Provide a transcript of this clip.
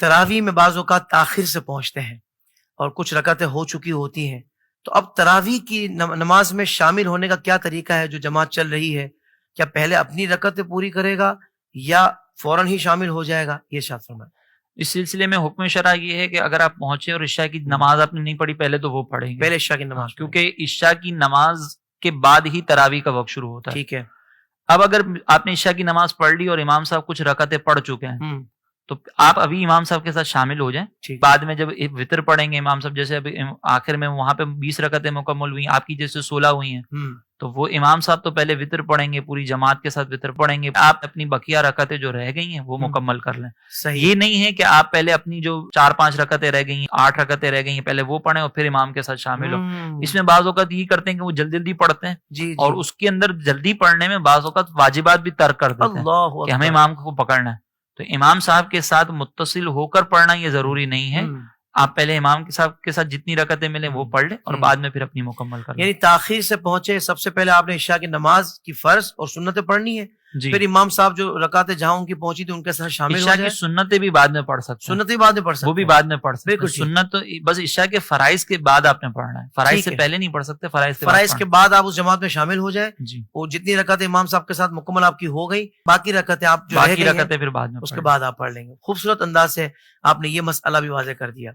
تراویح میں بعض اوقات تاخیر سے پہنچتے ہیں اور کچھ رکعتیں ہو چکی ہوتی ہیں، تو اب تراویح کی نماز میں شامل ہونے کا کیا طریقہ ہے؟ جو جماعت چل رہی ہے، کیا پہلے اپنی رکعتیں پوری کرے گا یا فوراً ہی شامل ہو جائے گا؟ یہ ارشاد فرمائیں۔ اس سلسلے میں حکم شرع یہ ہے کہ اگر آپ پہنچے اور عشاء کی نماز آپ نے نہیں پڑھی پہلے تو وہ پڑھیں گے، پہلے عشاء کی نماز، کیونکہ عشاء کی نماز کے بعد ہی تراویح کا وقت شروع ہوتا ہے۔ ٹھیک ہے۔ اب اگر آپ نے عشاء کی نماز پڑھ لی اور امام صاحب کچھ رکعتیں پڑھ چکے ہیں تو آپ ابھی امام صاحب کے ساتھ شامل ہو جائیں۔ بعد میں جب وطر پڑھیں گے امام صاحب، جیسے ابھی آخر میں وہاں پہ 20 رکعتیں مکمل ہوئی، آپ کی جیسے 16 ہوئی ہیں، تو وہ امام صاحب تو پہلے وطر پڑھیں گے، پوری جماعت کے ساتھ وطر پڑھیں گے، آپ اپنی بقیہ رکعتیں جو رہ گئی ہیں وہ مکمل کر لیں۔ یہ نہیں ہے کہ آپ پہلے اپنی جو 4-5 رکعتیں رہ گئی ہیں، 8 رکعتیں رہ گئی ہیں، پہلے وہ پڑھیں اور پھر امام کے ساتھ شامل ہو۔ اس میں بعض اوقات یہ کرتے ہیں کہ وہ جلدی جلدی پڑھتے ہیں اور اس کے اندر جلدی پڑھنے میں بعض اوقات واجبات بھی ترک کر دیتے ہیں کہ ہمیں امام کو پکڑنا ہے۔ تو امام صاحب کے ساتھ متصل ہو کر پڑھنا یہ ضروری نہیں ہے، آپ پہلے امام کے ساتھ جتنی رکعتیں ملیں وہ پڑھ لیں اور بعد میں پھر اپنی مکمل کر لیں۔ یعنی تاخیر سے پہنچے، سب سے پہلے آپ نے عشاء کی نماز کی فرض اور سنتیں پڑھنی ہے، پھر امام صاحب جو رکعتیں جہاں ان کی پہنچی تھی ان کے ساتھ شامل ہو جائے۔ عشاء کی سنتیں بھی بعد میں پڑھ سکتے ہیں، سنتیں بعد میں پڑھ سکتے ہیں، وہ بھی بعد میں پڑھ سکتے ہیں۔ سنت تو بس عشاء کے فرائض کے بعد آپ نے پڑھنا ہے، فرائض سے پہلے نہیں پڑھ سکتے، فرائض کے بعد آپ اس جماعت میں شامل ہو جائے، وہ جتنی رکعتیں امام صاحب کے ساتھ مکمل آپ کی ہو گئی، باقی رکعتیں آپ جو باقی رکعتیں پھر بعد میں اس کے بعد آپ پڑھ لیں گے۔ خوبصورت انداز سے آپ نے یہ مسئلہ بھی واضح کر دیا۔